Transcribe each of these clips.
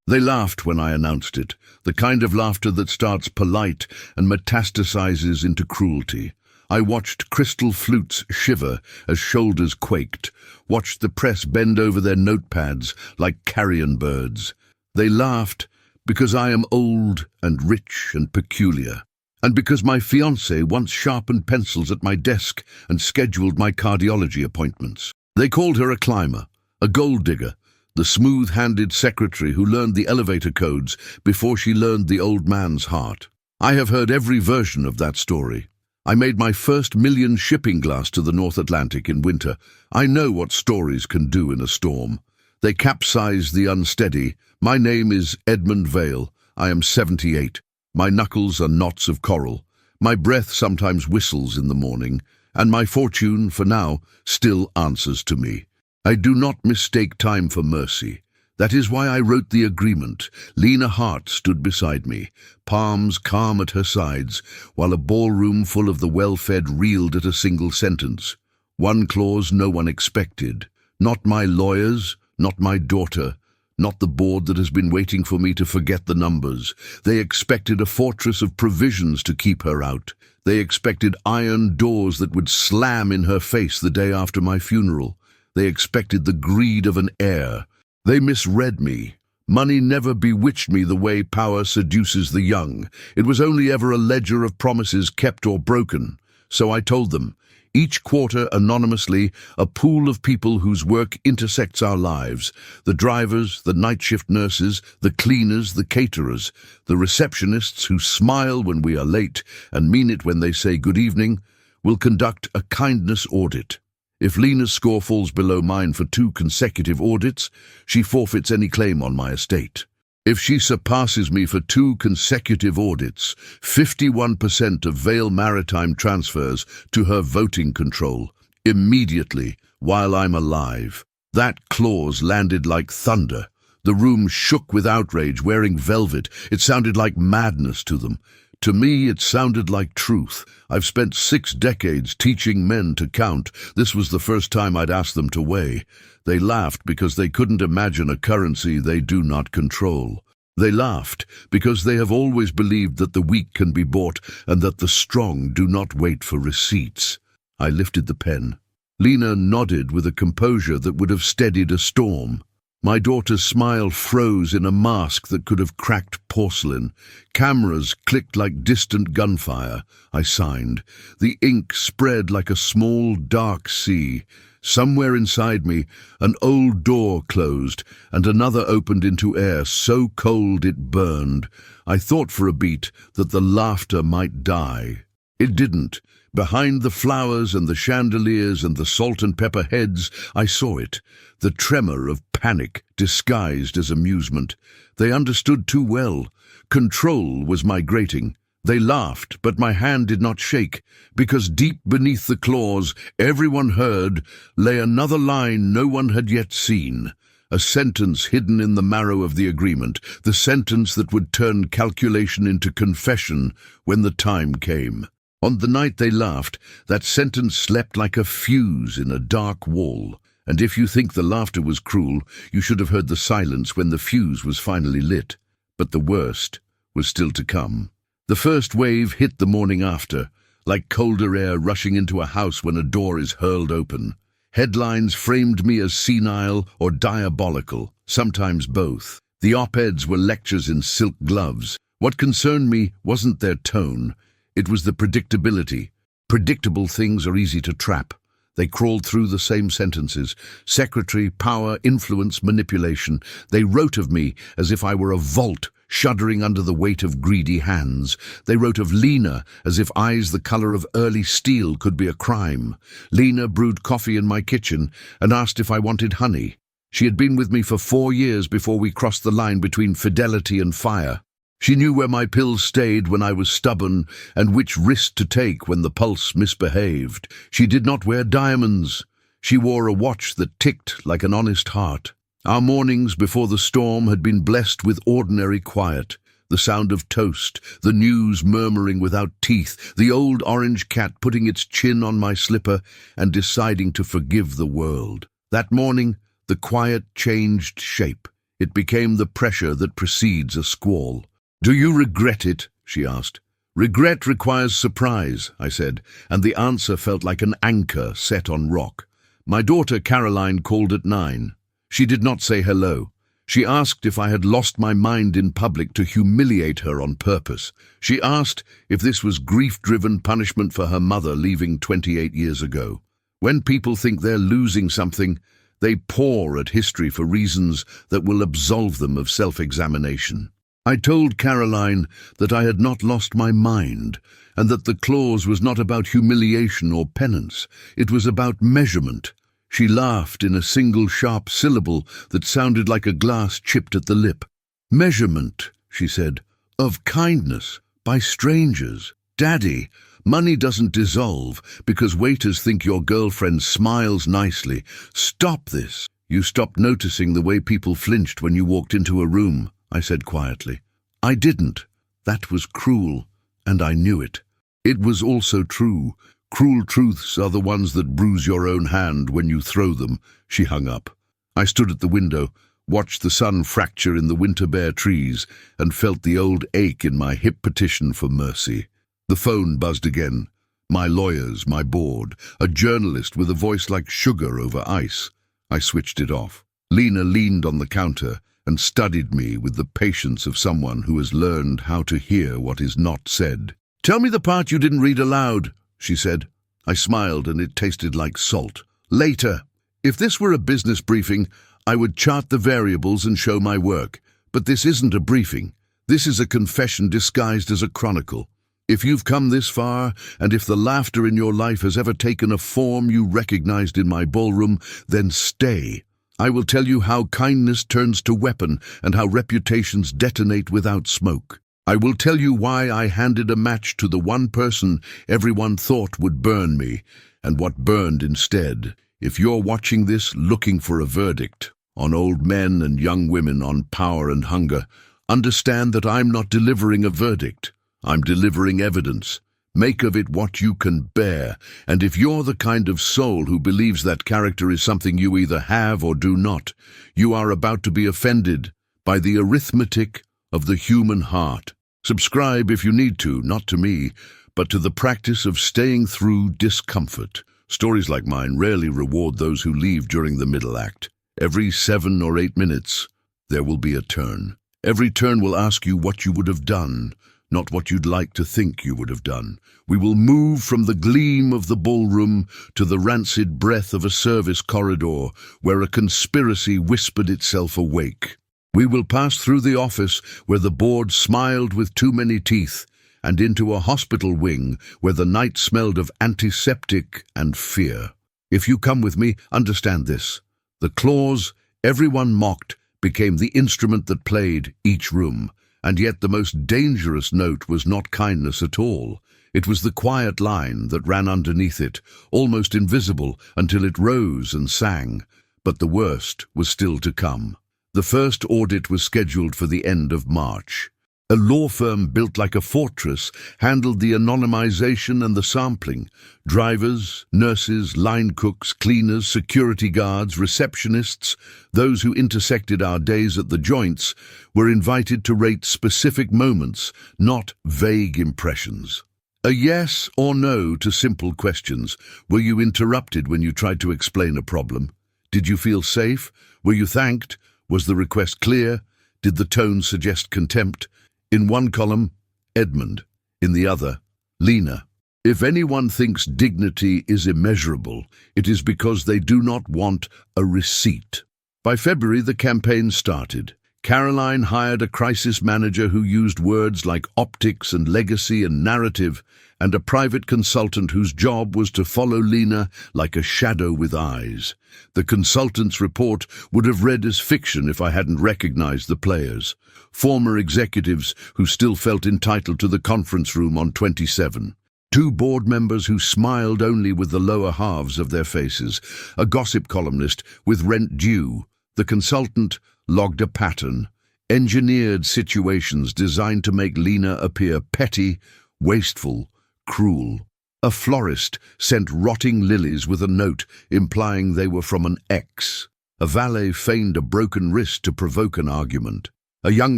They laughed when I announced it, the kind of laughter that starts polite and metastasizes into cruelty. I watched crystal flutes shiver as shoulders quaked, watched the press bend over their notepads like carrion birds. They laughed because I am old and rich and peculiar, and because my fiancé once sharpened pencils at my desk and scheduled my cardiology appointments. They called her a climber, a gold digger, the smooth-handed secretary who learned the elevator codes before she learned the old man's heart. I have heard every version of that story. I made my first million shipping glass to the North Atlantic in winter. I know what stories can do in a storm. They capsize the unsteady. My name is Edmund Vale. I am 78. My knuckles are knots of coral. My breath sometimes whistles in the morning, and my fortune, for now, still answers to me. I do not mistake time for mercy. That is why I wrote the agreement. Lena Hart stood beside me, palms calm at her sides, while a ballroom full of the well-fed reeled at a single sentence. One clause no one expected. Not my lawyers, not my daughter, not the board that has been waiting for me to forget the numbers. They expected a fortress of provisions to keep her out. They expected iron doors that would slam in her face the day after my funeral. They expected the greed of an heir. They misread me. Money never bewitched me the way power seduces the young. It was only ever a ledger of promises kept or broken. So I told them, each quarter anonymously, a pool of people whose work intersects our lives. The drivers, the night shift nurses, the cleaners, the caterers, the receptionists who smile when we are late and mean it when they say good evening, will conduct a kindness audit. If Lena's score falls below mine for 2 consecutive audits, she forfeits any claim on my estate. If she surpasses me for 2 consecutive audits, 51% of Vale Maritime transfers to her voting control, immediately, while I'm alive. That clause landed like thunder. The room shook with outrage, wearing velvet. It sounded like madness to them. To me, it sounded like truth. I've spent 6 decades teaching men to count. This was the first time I'd asked them to weigh. They laughed because they couldn't imagine a currency they do not control. They laughed because they have always believed that the weak can be bought and that the strong do not wait for receipts. I lifted the pen. Lena nodded with a composure that would have steadied a storm. My daughter's smile froze in a mask that could have cracked porcelain. Cameras clicked like distant gunfire. I signed. The ink spread like a small, dark sea. Somewhere inside me, an old door closed, and another opened into air so cold it burned. I thought for a beat that the laughter might die. It didn't. Behind the flowers and the chandeliers and the salt and pepper heads, I saw it, the tremor of panic disguised as amusement. They understood too well. Control was my grating. They laughed, but my hand did not shake, because deep beneath the clause, everyone heard, lay another line no one had yet seen. A sentence hidden in the marrow of the agreement, the sentence that would turn calculation into confession when the time came. On the night they laughed, that sentence slept like a fuse in a dark wall. And if you think the laughter was cruel, you should have heard the silence when the fuse was finally lit. But the worst was still to come. The first wave hit the morning after, like colder air rushing into a house when a door is hurled open. Headlines framed me as senile or diabolical, sometimes both. The op-eds were lectures in silk gloves. What concerned me wasn't their tone. It was the predictability. Predictable things are easy to trap. They crawled through the same sentences. Secretary, power, influence, manipulation. They wrote of me as if I were a vault, shuddering under the weight of greedy hands. They wrote of Lena as if eyes the color of early steel could be a crime. Lena brewed coffee in my kitchen and asked if I wanted honey. She had been with me for 4 years before we crossed the line between fidelity and fire. She knew where my pills stayed when I was stubborn and which wrist to take when the pulse misbehaved. She did not wear diamonds. She wore a watch that ticked like an honest heart. Our mornings before the storm had been blessed with ordinary quiet. The sound of toast, the news murmuring without teeth, the old orange cat putting its chin on my slipper and deciding to forgive the world. That morning, the quiet changed shape. It became the pressure that precedes a squall. "Do you regret it?" she asked. "Regret requires surprise," I said, and the answer felt like an anchor set on rock. My daughter Caroline called at 9. She did not say hello. She asked if I had lost my mind in public to humiliate her on purpose. She asked if this was grief-driven punishment for her mother leaving 28 years ago. When people think they're losing something, they paw at history for reasons that will absolve them of self-examination. I told Caroline that I had not lost my mind, and that the clause was not about humiliation or penance. It was about measurement. She laughed in a single sharp syllable that sounded like a glass chipped at the lip. "Measurement," she said, "of kindness by strangers. Daddy, money doesn't dissolve because waiters think your girlfriend smiles nicely. Stop this." "You stopped noticing the way people flinched when you walked into a room," I said quietly. "I didn't. That was cruel, and I knew it. It was also true. Cruel truths are the ones that bruise your own hand when you throw them." She hung up. I stood at the window, watched the sun fracture in the winter-bare trees, and felt the old ache in my hip petition for mercy. The phone buzzed again. My lawyers, my board, a journalist with a voice like sugar over ice. I switched it off. Lena leaned on the counter and studied me with the patience of someone who has learned how to hear what is not said. "Tell me the part you didn't read aloud," she said. I smiled, and it tasted like salt. "Later. If this were a business briefing, I would chart the variables and show my work. But this isn't a briefing. This is a confession disguised as a chronicle. If you've come this far, and if the laughter in your life has ever taken a form you recognized in my ballroom, then stay. I will tell you how kindness turns to weapon and how reputations detonate without smoke. I will tell you why I handed a match to the one person everyone thought would burn me, and what burned instead. If you're watching this looking for a verdict on old men and young women, on power and hunger, understand that I'm not delivering a verdict. I'm delivering evidence. Make of it what you can bear, and if you're the kind of soul who believes that character is something you either have or do not, you are about to be offended by the arithmetic of the human heart. Subscribe if you need to, not to me, but to the practice of staying through discomfort. Stories like mine rarely reward those who leave during the middle act. Every 7 or 8 minutes, there will be a turn. Every turn will ask you what you would have done, not what you'd like to think you would have done. We will move from the gleam of the ballroom to the rancid breath of a service corridor where a conspiracy whispered itself awake. We will pass through the office where the board smiled with too many teeth, and into a hospital wing where the night smelled of antiseptic and fear. If you come with me, understand this. The clause everyone mocked became the instrument that played each room, and yet the most dangerous note was not kindness at all. It was the quiet line that ran underneath it, almost invisible until it rose and sang. But the worst was still to come. The first audit was scheduled for the end of March. A law firm built like a fortress handled the anonymization and the sampling. Drivers, nurses, line cooks, cleaners, security guards, receptionists, those who intersected our days at the joints, were invited to rate specific moments, not vague impressions. A yes or no to simple questions. Were you interrupted when you tried to explain a problem? Did you feel safe? Were you thanked? Was the request clear? Did the tone suggest contempt? In one column, Edmund. In the other, Lena. If anyone thinks dignity is immeasurable, it is because they do not want a receipt. By February, the campaign started. Caroline hired a crisis manager who used words like optics and legacy and narrative, and a private consultant whose job was to follow Lena like a shadow with eyes. The consultant's report would have read as fiction if I hadn't recognized the players. Former executives who still felt entitled to the conference room on 27. 2 board members who smiled only with the lower halves of their faces. A gossip columnist with rent due. The consultant logged a pattern. Engineered situations designed to make Lena appear petty, wasteful, cruel. A florist sent rotting lilies with a note implying they were from an ex. A valet feigned a broken wrist to provoke an argument. A young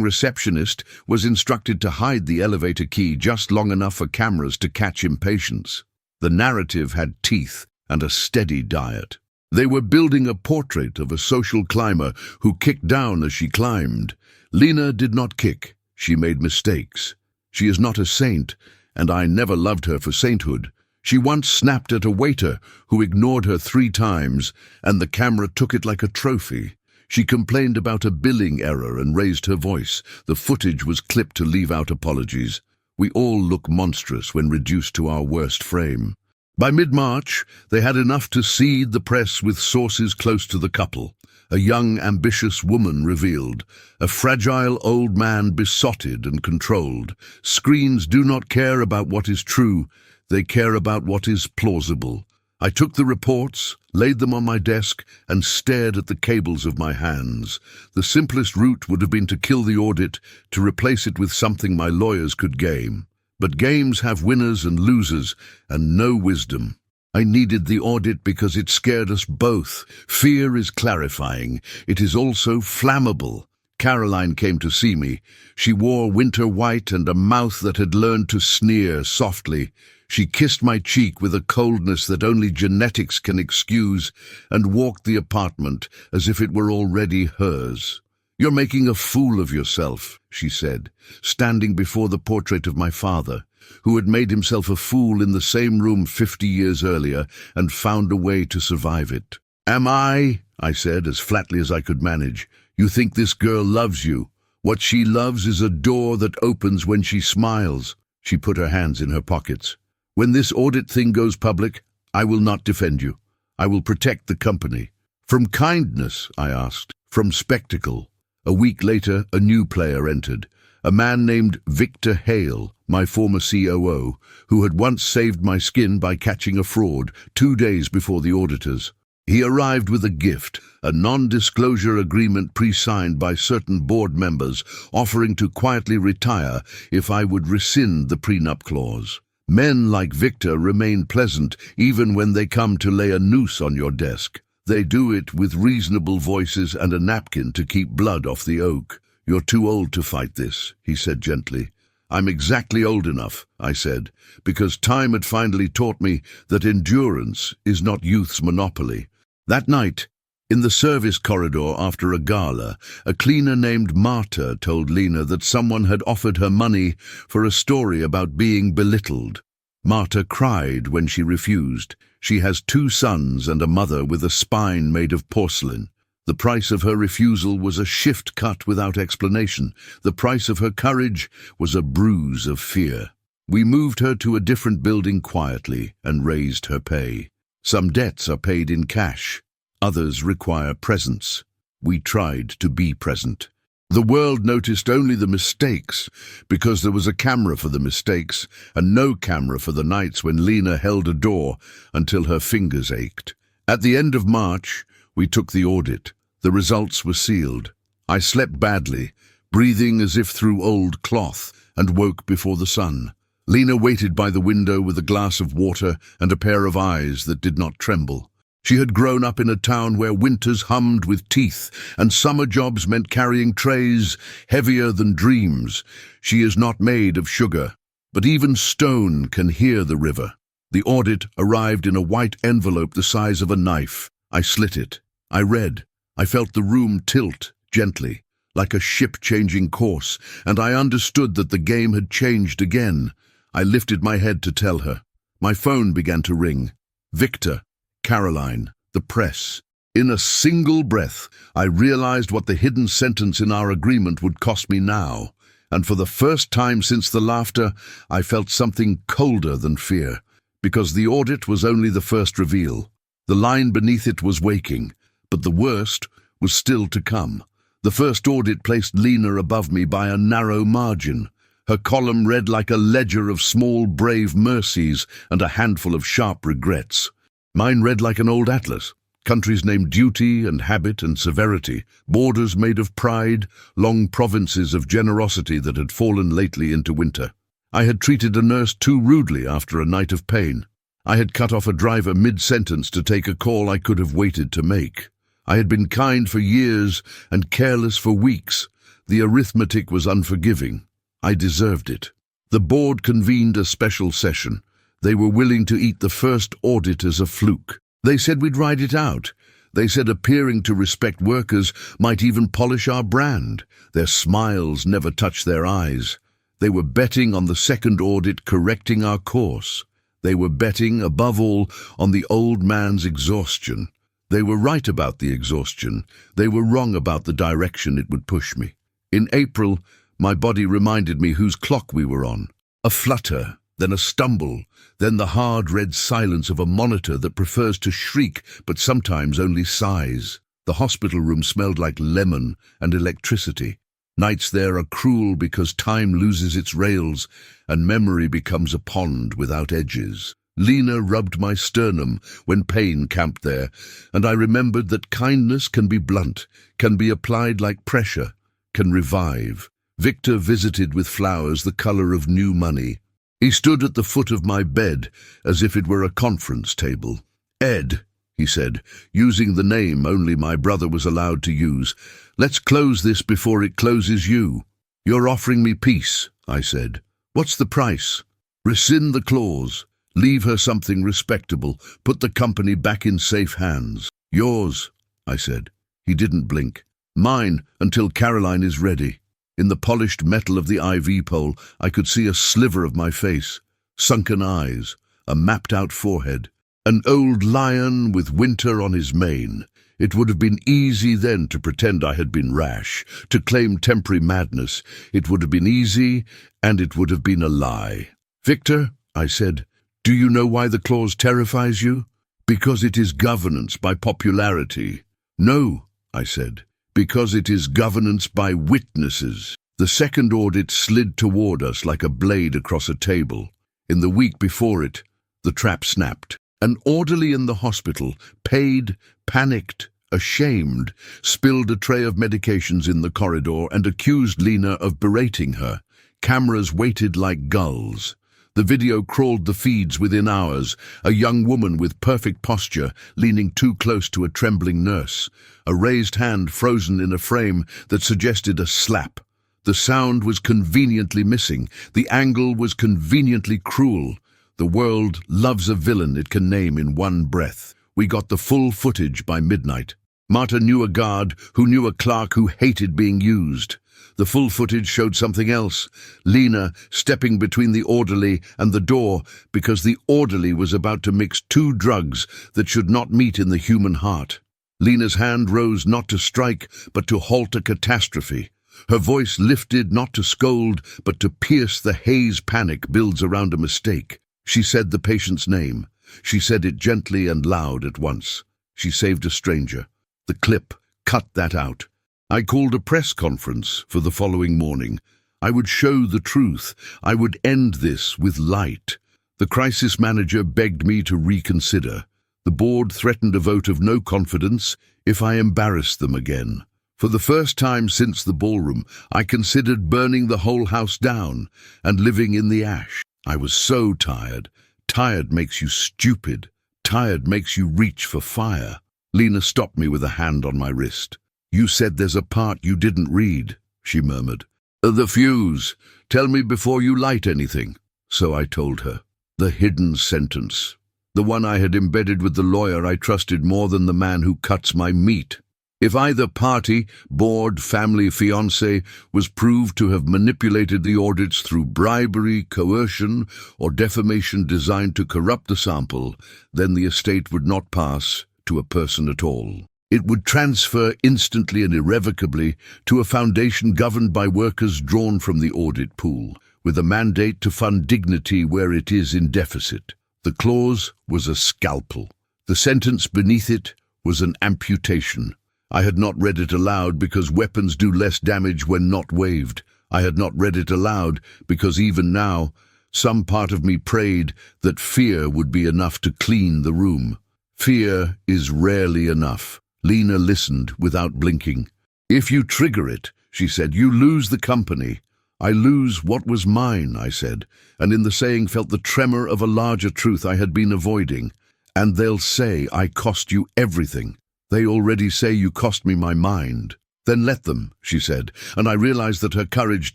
receptionist was instructed to hide the elevator key just long enough for cameras to catch impatience. The narrative had teeth and a steady diet. They were building a portrait of a social climber who kicked down as she climbed. Lena did not kick. She made mistakes. She is not a saint, and I never loved her for sainthood. She once snapped at a waiter who ignored her 3 times, and the camera took it like a trophy. She complained about a billing error and raised her voice. The footage was clipped to leave out apologies. We all look monstrous when reduced to our worst frame. By mid-March, they had enough to seed the press with sources close to the couple. A young, ambitious woman revealed. A fragile old man besotted and controlled. Screens do not care about what is true. They care about what is plausible. I took the reports, laid them on my desk, and stared at the cables of my hands. The simplest route would have been to kill the audit, to replace it with something my lawyers could game. But games have winners and losers, and no wisdom. I needed the audit because it scared us both. Fear is clarifying. It is also flammable. Caroline came to see me. She wore winter white and a mouth that had learned to sneer softly. She kissed my cheek with a coldness that only genetics can excuse and walked the apartment as if it were already hers. "You're making a fool of yourself," she said, standing before the portrait of my father, who had made himself a fool in the same room 50 years earlier and found a way to survive it. "Am I?" I said, as flatly as I could manage. "You think this girl loves you. What she loves is a door that opens when she smiles." She put her hands in her pockets. "When this audit thing goes public, I will not defend you. I will protect the company." "From kindness?" I asked. "From spectacle." A week later, a new player entered. A man named Victor Hale, my former COO, who had once saved my skin by catching a fraud 2 days before the auditors. He arrived with a gift, a non-disclosure agreement pre-signed by certain board members offering to quietly retire if I would rescind the prenup clause. Men like Victor remain pleasant even when they come to lay a noose on your desk. They do it with reasonable voices and a napkin to keep blood off the oak. "You're too old to fight this," he said gently. "I'm exactly old enough," I said, because time had finally taught me that endurance is not youth's monopoly. That night, in the service corridor after a gala, a cleaner named Marta told Lena that someone had offered her money for a story about being belittled. Marta cried when she refused. She has 2 sons and a mother with a spine made of porcelain. The price of her refusal was a shift cut without explanation. The price of her courage was a bruise of fear. We moved her to a different building quietly and raised her pay. Some debts are paid in cash. Others require presence. We tried to be present. The world noticed only the mistakes because there was a camera for the mistakes and no camera for the nights when Lena held a door until her fingers ached. At the end of March, we took the audit. The results were sealed. I slept badly, breathing as if through old cloth, and woke before the sun. Lena waited by the window with a glass of water and a pair of eyes that did not tremble. She had grown up in a town where winters hummed with teeth and summer jobs meant carrying trays heavier than dreams. She is not made of sugar, but even stone can hear the river. The audit arrived in a white envelope the size of a knife. I slit it. I read. I felt the room tilt gently, like a ship changing course, and I understood that the game had changed again. I lifted my head to tell her. My phone began to ring. Victor, Caroline, the press. In a single breath, I realized what the hidden sentence in our agreement would cost me now, and for the first time since the laughter, I felt something colder than fear, because the audit was only the first reveal. The line beneath it was waking, but the worst was still to come. The first audit placed Lena above me by a narrow margin. Her column read like a ledger of small, brave mercies and a handful of sharp regrets. Mine read like an old atlas, countries named duty and habit and severity, borders made of pride, long provinces of generosity that had fallen lately into winter. I had treated a nurse too rudely after a night of pain. I had cut off a driver mid-sentence to take a call I could have waited to make. I had been kind for years and careless for weeks. The arithmetic was unforgiving. I deserved it. The board convened a special session. They were willing to eat the first audit as a fluke. They said we'd ride it out. They said appearing to respect workers might even polish our brand. Their smiles never touched their eyes. They were betting on the second audit correcting our course. They were betting, above all, on the old man's exhaustion. They were right about the exhaustion. They were wrong about the direction it would push me. In April, my body reminded me whose clock we were on. A flutter, then a stumble, then the hard red silence of a monitor that prefers to shriek but sometimes only sighs. The hospital room smelled like lemon and electricity. Nights there are cruel because time loses its rails and memory becomes a pond without edges. Lena rubbed my sternum when pain camped there, and I remembered that kindness can be blunt, can be applied like pressure, can revive. Victor visited with flowers the color of new money. He stood at the foot of my bed as if it were a conference table. "Ed," he said, using the name only my brother was allowed to use, "let's close this before it closes you." "You're offering me peace," I said. "What's the price?" "Rescind the clause. Leave her something respectable. Put the company back in safe hands." "Yours," I said. He didn't blink. "Mine, until Caroline is ready." In the polished metal of the IV pole, I could see a sliver of my face, sunken eyes, a mapped-out forehead. An old lion with winter on his mane. It would have been easy then to pretend I had been rash, to claim temporary madness. It would have been easy, and it would have been a lie. "Victor," I said, "do you know why the clause terrifies you?" "Because it is governance by popularity." "No," I said, "because it is governance by witnesses." The second audit slid toward us like a blade across a table. In the week before it, the trap snapped. An orderly in the hospital, paid, panicked, ashamed, spilled a tray of medications in the corridor and accused Lena of berating her. Cameras waited like gulls. The video crawled the feeds within hours, a young woman with perfect posture leaning too close to a trembling nurse, a raised hand frozen in a frame that suggested a slap. The sound was conveniently missing. The angle was conveniently cruel. The world loves a villain it can name in one breath. We got the full footage by midnight. Marta knew a guard who knew a clerk who hated being used. The full footage showed something else. Lena stepping between the orderly and the door because the orderly was about to mix two drugs that should not meet in the human heart. Lena's hand rose not to strike, but to halt a catastrophe. Her voice lifted not to scold, but to pierce the haze panic builds around a mistake. She said the patient's name. She said it gently and loud at once. She saved a stranger. The clip cut that out. I called a press conference for the following morning. I would show the truth. I would end this with light. The crisis manager begged me to reconsider. The board threatened a vote of no confidence if I embarrassed them again. For the first time since the ballroom, I considered burning the whole house down and living in the ash. I was so tired. Tired makes you stupid. Tired makes you reach for fire. Lena stopped me with a hand on my wrist. "You said there's a part you didn't read," she murmured. "The fuse. Tell me before you light anything." So I told her. The hidden sentence. The one I had embedded with the lawyer I trusted more than the man who cuts my meat. If either party, board, family, fiancé, was proved to have manipulated the audits through bribery, coercion, or defamation designed to corrupt the sample, then the estate would not pass to a person at all. It would transfer instantly and irrevocably to a foundation governed by workers drawn from the audit pool, with a mandate to fund dignity where it is in deficit. The clause was a scalpel. The sentence beneath it was an amputation. I had not read it aloud because weapons do less damage when not waved. I had not read it aloud because even now, some part of me prayed that fear would be enough to clean the room. Fear is rarely enough. Lena listened without blinking. "If you trigger it," she said, "you lose the company." "I lose what was mine," I said, and in the saying felt the tremor of a larger truth I had been avoiding. "And they'll say I cost you everything." They already say you cost me my mind. Then let them, she said, and I realized that her courage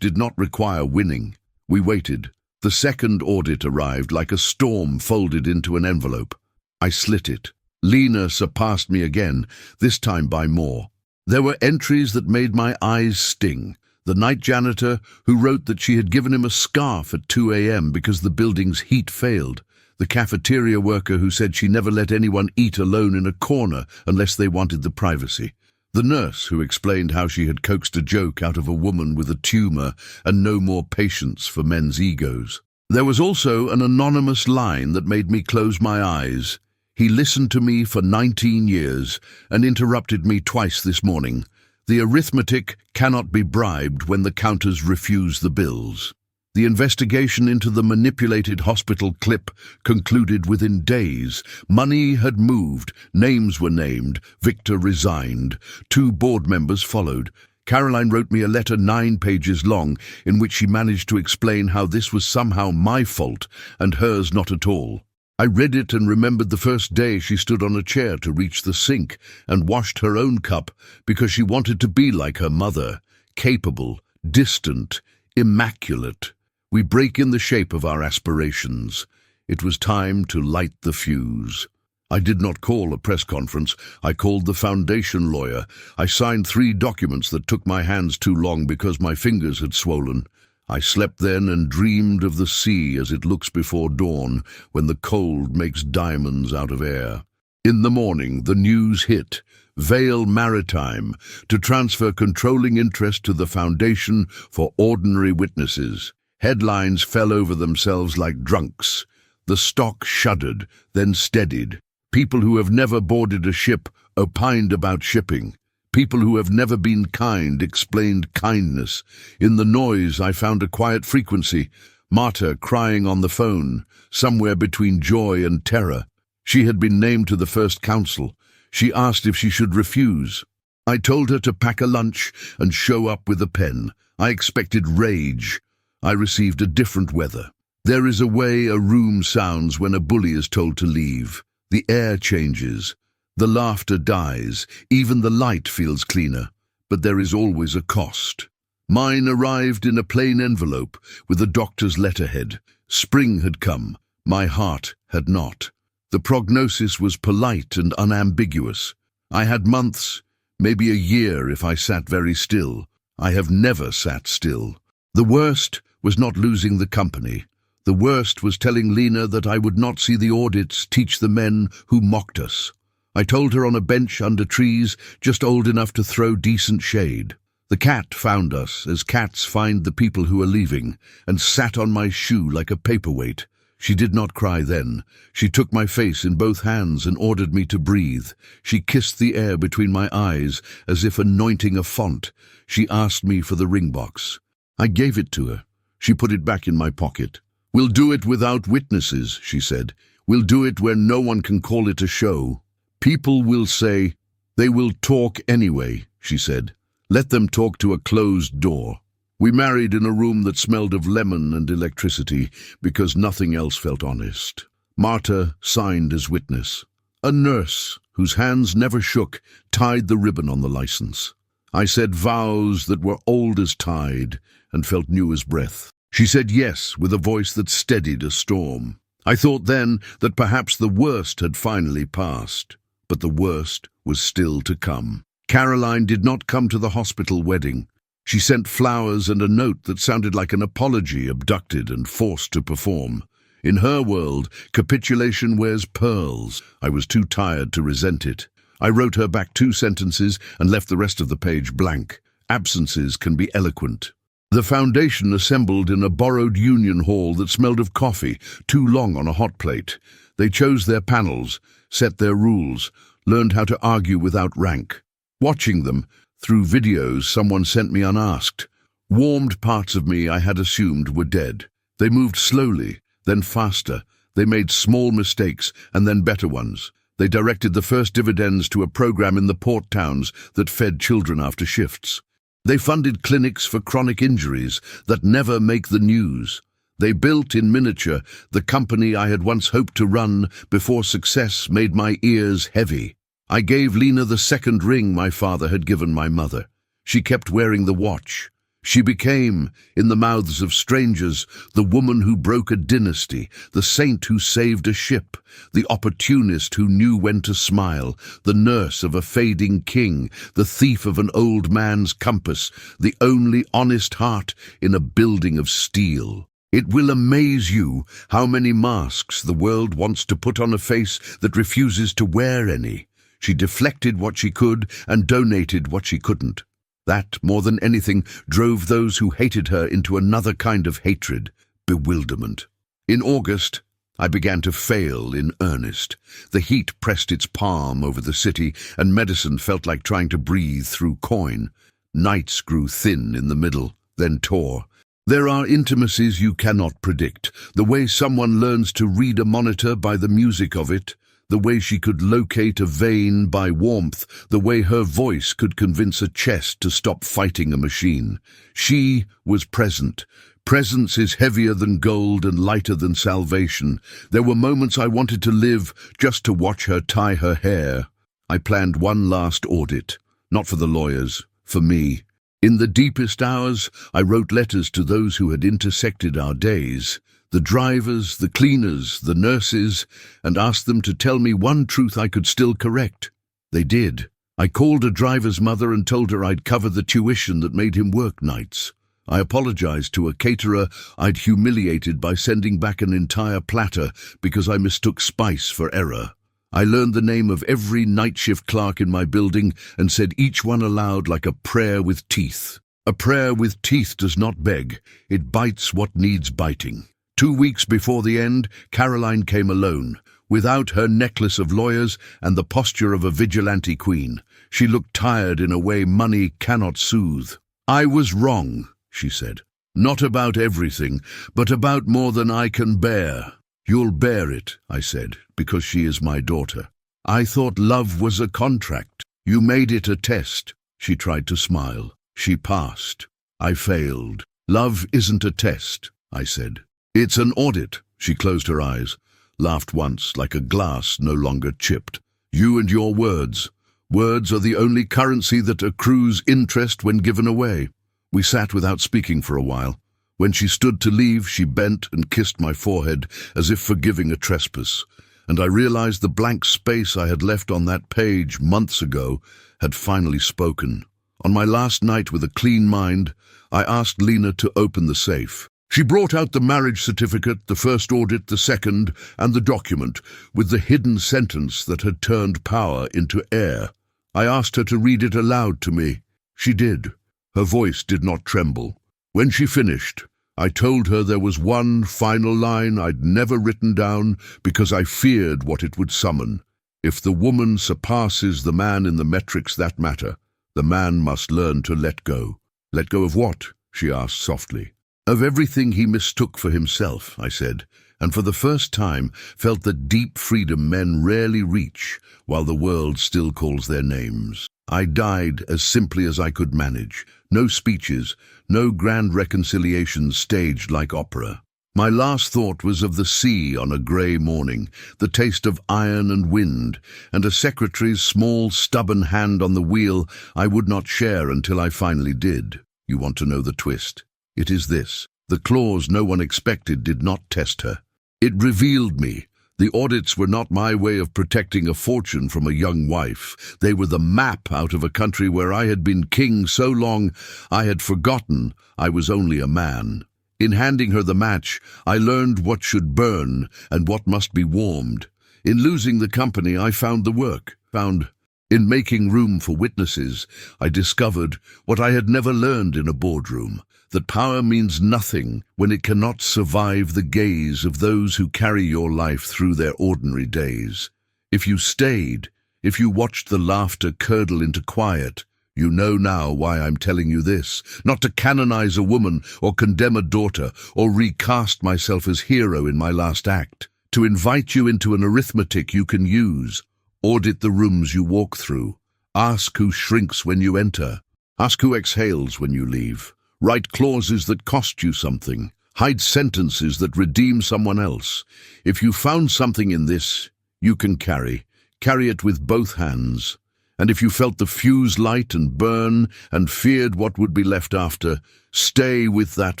did not require winning. We waited. The second audit arrived like a storm folded into an envelope. I slit it. Lena surpassed me again, this time by more. There were entries that made my eyes sting. The night janitor who wrote that she had given him a scarf at 2 a.m. because the building's heat failed. The cafeteria worker who said she never let anyone eat alone in a corner unless they wanted the privacy. The nurse who explained how she had coaxed a joke out of a woman with a tumor and no more patience for men's egos. There was also an anonymous line that made me close my eyes. He listened to me for 19 years and interrupted me twice this morning. The arithmetic cannot be bribed when the counters refuse the bills. The investigation into the manipulated hospital clip concluded within days. Money had moved, names were named, Victor resigned. 2 board members followed. Caroline wrote me a letter 9 pages long in which she managed to explain how this was somehow my fault and hers not at all. I read it and remembered the first day she stood on a chair to reach the sink and washed her own cup because she wanted to be like her mother, capable, distant, immaculate. We break in the shape of our aspirations. It was time to light the fuse. I did not call a press conference. I called the foundation lawyer. I signed 3 documents that took my hands too long because my fingers had swollen. I slept then and dreamed of the sea as it looks before dawn when the cold makes diamonds out of air. In the morning, the news hit. Vale Maritime to transfer controlling interest to the Foundation for Ordinary Witnesses. Headlines fell over themselves like drunks. The stock shuddered, then steadied. People who have never boarded a ship opined about shipping. People who have never been kind explained kindness. In the noise I found a quiet frequency. Marta crying on the phone, somewhere between joy and terror. She had been named to the first council. She asked if she should refuse. I told her to pack a lunch and show up with a pen. I expected rage. I received a different weather. There is a way a room sounds when a bully is told to leave. The air changes. The laughter dies. Even the light feels cleaner. But there is always a cost. Mine arrived in a plain envelope with a doctor's letterhead. Spring had come. My heart had not. The prognosis was polite and unambiguous. I had months, maybe a year if I sat very still. I have never sat still. The worst was not losing the company. The worst was telling Lena that I would not see the audits teach the men who mocked us. I told her on a bench under trees, just old enough to throw decent shade. The cat found us, as cats find the people who are leaving, and sat on my shoe like a paperweight. She did not cry then. She took my face in both hands and ordered me to breathe. She kissed the air between my eyes, as if anointing a font. She asked me for the ring box. I gave it to her. She put it back in my pocket. "We'll do it without witnesses," she said. "We'll do it where no one can call it a show. People will say, they will talk anyway," she said. "Let them talk to a closed door." We married in a room that smelled of lemon and electricity because nothing else felt honest. Marta signed as witness. A nurse, whose hands never shook, tied the ribbon on the license. I said vows that were old as tide and felt new as breath. She said yes with a voice that steadied a storm. I thought then that perhaps the worst had finally passed, but the worst was still to come. Caroline did not come to the hospital wedding. She sent flowers and a note that sounded like an apology, abducted and forced to perform. In her world, capitulation wears pearls. I was too tired to resent it. I wrote her back 2 sentences and left the rest of the page blank. Absences can be eloquent. The foundation assembled in a borrowed union hall that smelled of coffee, too long on a hot plate. They chose their panels, set their rules, learned how to argue without rank. Watching them, through videos someone sent me unasked, warmed parts of me I had assumed were dead. They moved slowly, then faster. They made small mistakes and then better ones. They directed the first dividends to a program in the port towns that fed children after shifts. They funded clinics for chronic injuries that never make the news. They built in miniature the company I had once hoped to run before success made my ears heavy. I gave Lena the second ring my father had given my mother. She kept wearing the watch. She became, in the mouths of strangers, the woman who broke a dynasty, the saint who saved a ship, the opportunist who knew when to smile, the nurse of a fading king, the thief of an old man's compass, the only honest heart in a building of steel. It will amaze you how many masks the world wants to put on a face that refuses to wear any. She deflected what she could and donated what she couldn't. That, more than anything, drove those who hated her into another kind of hatred, bewilderment. In August, I began to fail in earnest. The heat pressed its palm over the city, and medicine felt like trying to breathe through coin. Nights grew thin in the middle, then tore. There are intimacies you cannot predict. The way someone learns to read a monitor by the music of it, the way she could locate a vein by warmth, the way her voice could convince a chest to stop fighting a machine. She was present. Presence is heavier than gold and lighter than salvation. There were moments I wanted to live just to watch her tie her hair. I planned one last audit, not for the lawyers, for me. In the deepest hours, I wrote letters to those who had intersected our days, the drivers, the cleaners, the nurses, and asked them to tell me one truth I could still correct. They did. I called a driver's mother and told her I'd cover the tuition that made him work nights. I apologized to a caterer I'd humiliated by sending back an entire platter because I mistook spice for error. I learned the name of every night shift clerk in my building and said each one aloud like a prayer with teeth. A prayer with teeth does not beg, it bites what needs biting. 2 weeks before the end, Caroline came alone, without her necklace of lawyers and the posture of a vigilante queen. She looked tired in a way money cannot soothe. "I was wrong," she said. "Not about everything, but about more than I can bear." "You'll bear it," I said, "because she is my daughter. I thought love was a contract. You made it a test." She tried to smile. She passed. I failed. "Love isn't a test," I said. "It's an audit." She closed her eyes, laughed once like a glass no longer chipped. "You and your words. Words are the only currency that accrues interest when given away." We sat without speaking for a while. When she stood to leave, she bent and kissed my forehead as if forgiving a trespass, and I realized the blank space I had left on that page months ago had finally spoken. On my last night with a clean mind, I asked Lena to open the safe. She brought out the marriage certificate, the first audit, the second, and the document, with the hidden sentence that had turned power into air. I asked her to read it aloud to me. She did. Her voice did not tremble. When she finished, I told her there was one final line I'd never written down because I feared what it would summon. If the woman surpasses the man in the metrics that matter, the man must learn to let go. "Let go of what?" she asked softly. "Of everything he mistook for himself," I said, and for the first time felt the deep freedom men rarely reach while the world still calls their names. I died as simply as I could manage. No speeches, no grand reconciliations staged like opera. My last thought was of the sea on a grey morning, the taste of iron and wind, and a secretary's small, stubborn hand on the wheel I would not share until I finally did. You want to know the twist? It is this. The clause no one expected did not test her. It revealed me. The audits were not my way of protecting a fortune from a young wife. They were the map out of a country where I had been king so long I had forgotten I was only a man. In handing her the match, I learned what should burn and what must be warmed. In losing the company, I found the work. In making room for witnesses, I discovered what I had never learned in a boardroom, that power means nothing when it cannot survive the gaze of those who carry your life through their ordinary days. If you stayed, if you watched the laughter curdle into quiet, you know now why I'm telling you this, not to canonize a woman or condemn a daughter or recast myself as hero in my last act, to invite you into an arithmetic you can use. Audit the rooms you walk through. Ask who shrinks when you enter. Ask who exhales when you leave. Write clauses that cost you something. Hide sentences that redeem someone else. If you found something in this, you can carry. carry it with both hands. And if you felt the fuse light and burn and feared what would be left after, stay with that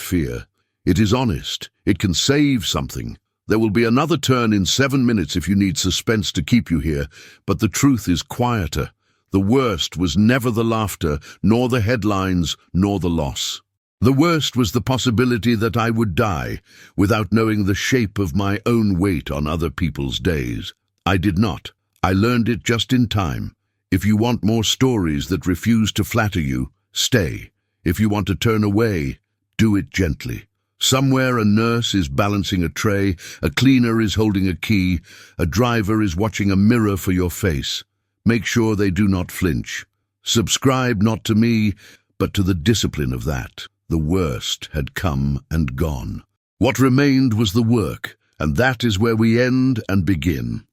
fear. It is honest. It can save something. There will be another turn in 7 minutes if you need suspense to keep you here, but the truth is quieter. The worst was never the laughter, nor the headlines, nor the loss. The worst was the possibility that I would die without knowing the shape of my own weight on other people's days. I did not. I learned it just in time. If you want more stories that refuse to flatter you, stay. If you want to turn away, do it gently. Somewhere a nurse is balancing a tray, a cleaner is holding a key, a driver is watching a mirror for your face. Make sure they do not flinch. Subscribe not to me, but to the discipline of that. The worst had come and gone. What remained was the work, and that is where we end and begin.